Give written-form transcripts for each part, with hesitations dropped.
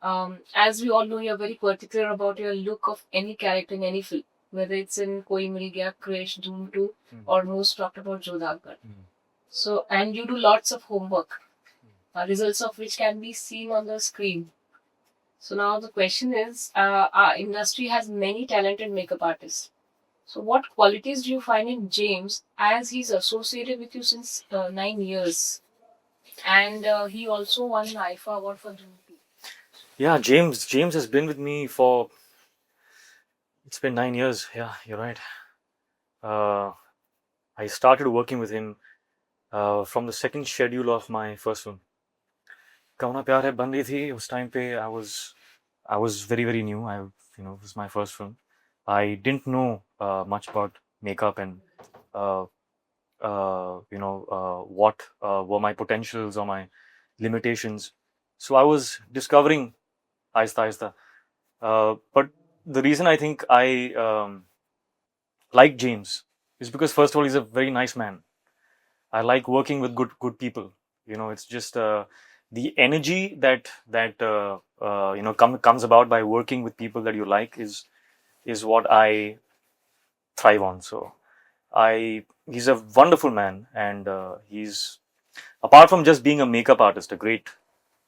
As we all know, you're very particular about your look of any character in any film, whether it's in Koi Mil Gaya, Krrish, Dhoom 2, or most talked about Jodhakar. So, and you do lots of homework, results of which can be seen on the screen. So now the question is, our industry has many talented makeup artists. So what qualities do you find in James, as he's associated with you since 9 years, and he also won an IFA award for Dhoom 2. Yeah, James has been with me for, it's been 9 years. Yeah, you're right. I started working with him from the second schedule of my first film. Kauna Pyar Hai ban rahi thi. Us time pe I was very new. It was my first film. I didn't know much about makeup and uh, what were my potentials or my limitations. So I was discovering aista aista. But the reason I think I like James is because, first of all, he's a very nice man. I like working with good people. It's just the energy that comes about by working with people that you like is what I thrive on. So he's a wonderful man, and he's, apart from just being a makeup artist, a great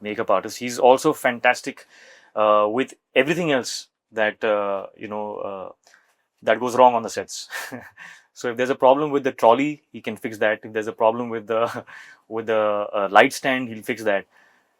makeup artist, he's also fantastic with everything else that goes wrong on the sets. So if there's a problem with the trolley, he can fix that. If there's a problem with the with the light stand, he'll fix that.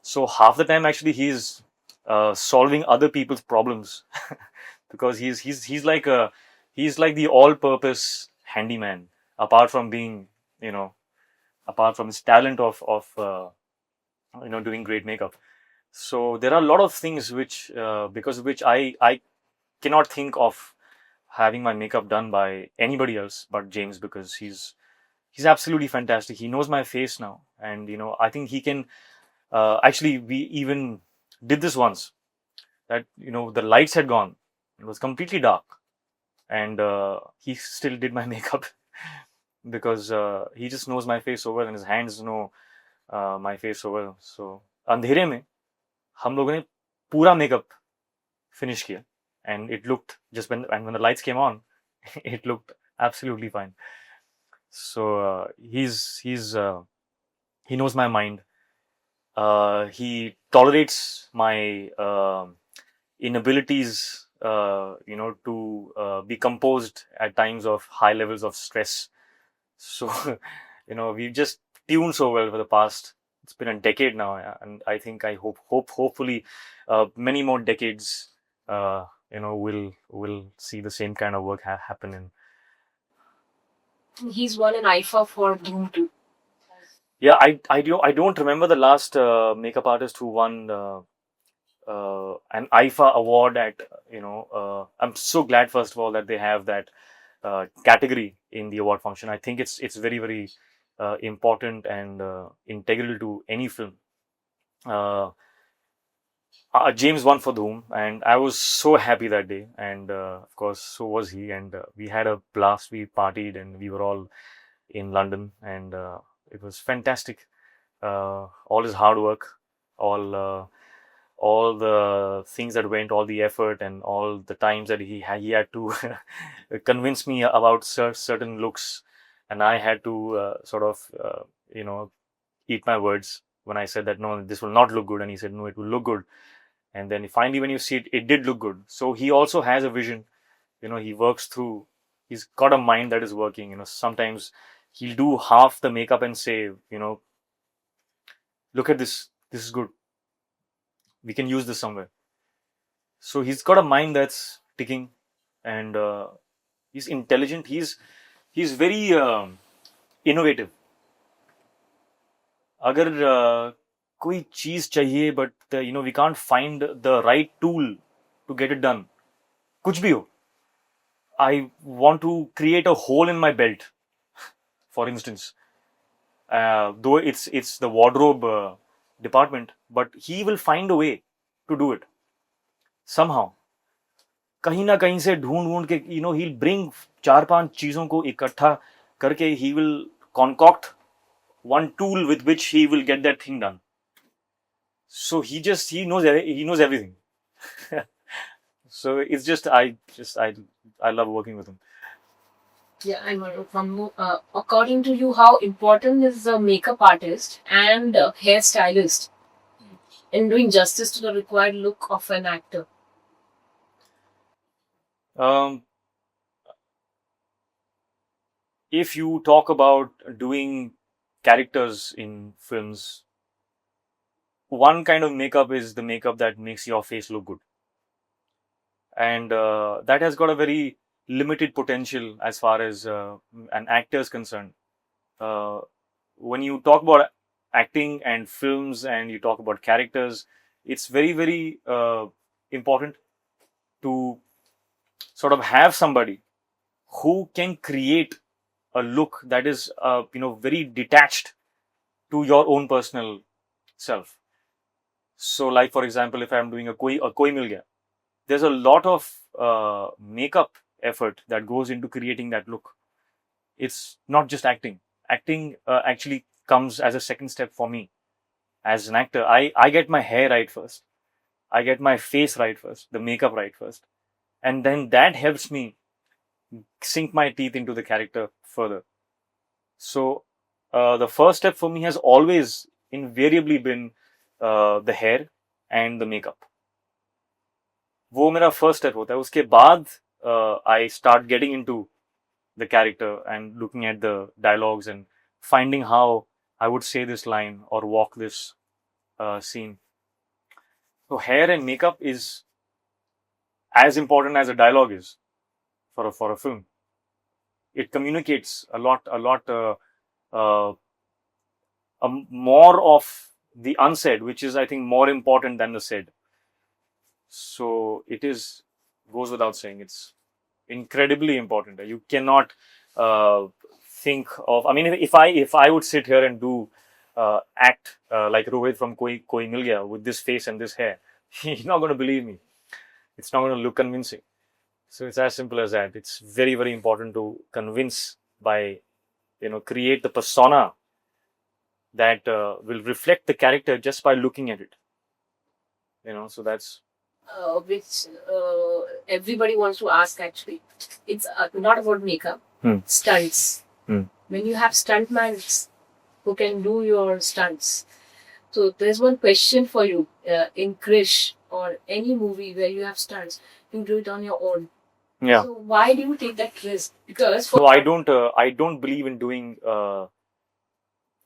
So half the time, actually, he's solving other people's problems because he's like the all-purpose handyman. Apart from being, apart from his talent of doing great makeup. So there are a lot of things which because of which I cannot think of having my makeup done by anybody else but James, because he's absolutely fantastic. He knows my face now, and I think he can. Actually, we even did this once. That the lights had gone. It was completely dark, and he still did my makeup because he just knows my face so well, and his hands know my face so well. So अंधेरे में हम लोगों ने पूरा makeup finish किया, and it looked just when the lights came on, it looked absolutely fine. So he knows my mind. He tolerates my inabilities, to be composed at times of high levels of stress. So, we've just tuned so well for the past. It's been a decade now, yeah, and I think hopefully, many more decades, will see the same kind of work happen in. He's won an IFA for Dhoom 2. Yeah, I don't remember the last makeup artist who won an IFA award at. I'm so glad, first of all, that they have that category in the award function. I think it's very important and integral to any film. James won for Dhoom, and I was so happy that day, and of course, so was he. And we had a blast. We partied, and we were all in London, and it was fantastic. All his hard work, all the things that went, all the effort, and all the times that he had to convince me about certain looks, and I had to sort of eat my words when I said that no, this will not look good, and he said no, it will look good. And then finally, when you see it, it did look good. So he also has a vision. He works through. He's got a mind that is working. Sometimes he'll do half the makeup and say, look at this. This is good. We can use this somewhere. So he's got a mind that's ticking, and he's intelligent. He's very innovative. अगर कोई चीज चाहिए but we can't find the right tool to get it done, कुछ भी हो, I want to create a hole in my belt, for instance, though it's the wardrobe department, but he will find a way to do it somehow. कहीं ना कहीं से ढूंढ के he'll bring 4-5 चीजों को इकट्ठा करके he will concoct one tool with which he will get that thing done. So he knows everything. So it's just I love working with him. Yeah, I know. According to you, how important is a makeup artist and a hairstylist in doing justice to the required look of an actor? Um, if you talk about doing characters in films, one kind of makeup is the makeup that makes your face look good, and that has got a very limited potential as far as an actor is concerned. Uh, when you talk about acting and films and you talk about characters, it's very important to sort of have somebody who can create a look that is very detached to your own personal self. So like for example, if I'm doing a koi mil gaya, there's a lot of makeup effort that goes into creating that look. It's not just acting. Acting actually comes as a second step for me. As an actor, I get my hair right first. I get my face right first, the makeup right first. And then that helps me sink my teeth into the character further. So the first step for me has always invariably been the hair and the makeup. वो मेरा first step होता है. उसके बाद I start getting into the character and looking at the dialogues and finding how I would say this line or walk this scene. So hair and makeup is as important as a dialogue is for a film. It communicates uh, more of the unsaid, which is I think more important than the said. So it is goes without saying. It's incredibly important. You cannot uh, think of. I mean, if I would sit here and do act like Rohit from Koi Mil Gaya with this face and this hair, he's not going to believe me. It's not going to look convincing. So it's as simple as that. It's very important to convince by create the persona that will reflect the character just by looking at it. So that's Which everybody wants to ask actually. It's not about makeup, stunts. When you have stuntmen who can do your stunts. So there's one question for you. In Krrish or any movie where you have stunts, you do it on your own. yeah. So why do you take that risk? Because No, I don't believe in doing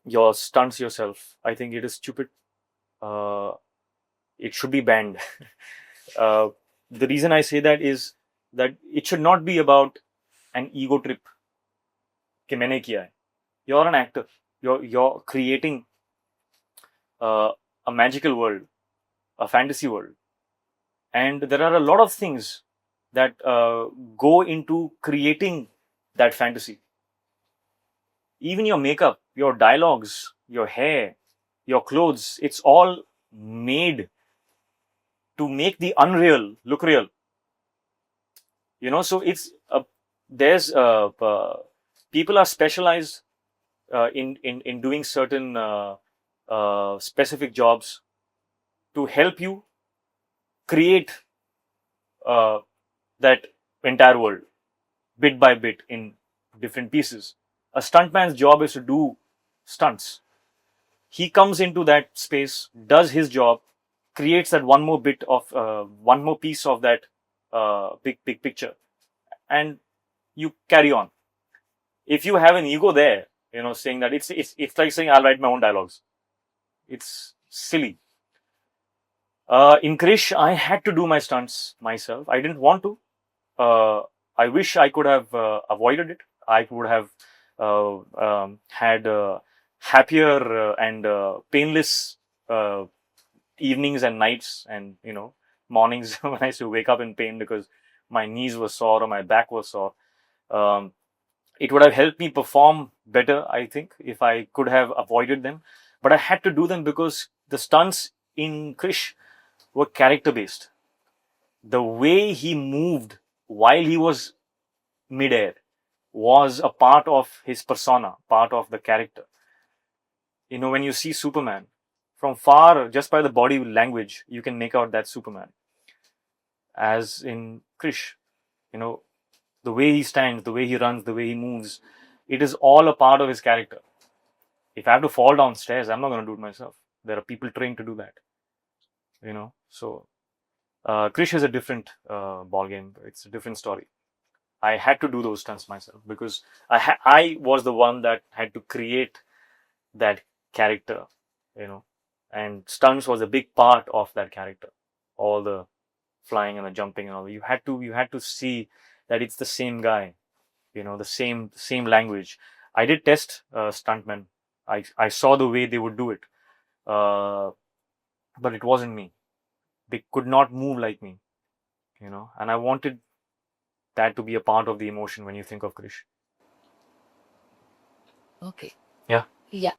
your stunts yourself. I think it is stupid. Uh, it should be banned. uh, the reason I say that is that it should not be about an ego trip. कि मैंने किया है. You're an actor. You're creating a magical world, a fantasy world, and there are a lot of things that go into creating that fantasy. Even your makeup, your dialogues, your hair, your clothes, it's all made to make the unreal look real. So it's there's people are specialized in doing certain specific jobs to help you create that entire world bit by bit in different pieces. A stuntman's job is to do stunts. He comes into that space, does his job, creates that one more piece of that big picture, and you carry on. If you have an ego there, saying that it's like saying I'll write my own dialogues. It's silly. In Krrish, I had to do my stunts myself. I didn't want to. I wish I could have avoided it. I would have had happier and painless evenings and nights and mornings when I used to wake up in pain because my knees were sore or my back was sore. Um, it would have helped me perform better, I think, if I could have avoided them. But I had to do them because the stunts in Krrish were character based. The way he moved while he was midair was a part of his persona, part of the character. When you see Superman, from far, just by the body language, you can make out that's Superman. As in Krrish, you know, the way he stands, the way he runs, the way he moves, it is all a part of his character. If I have to fall downstairs, I'm not going to do it myself. There are people trained to do that, you know. So Krrish is a different ball game. It's a different story. I had to do those stunts myself because I was the one that had to create that character, you know, and stunts was a big part of that character. All the flying and the jumping and all. You had to see that it's the same guy, you know, the same language. I did test stuntmen. I saw the way they would do it, but it wasn't me. They could not move like me, you know, and I wanted that to be a part of the emotion when you think of Krrish. Okay. Yeah. Yeah.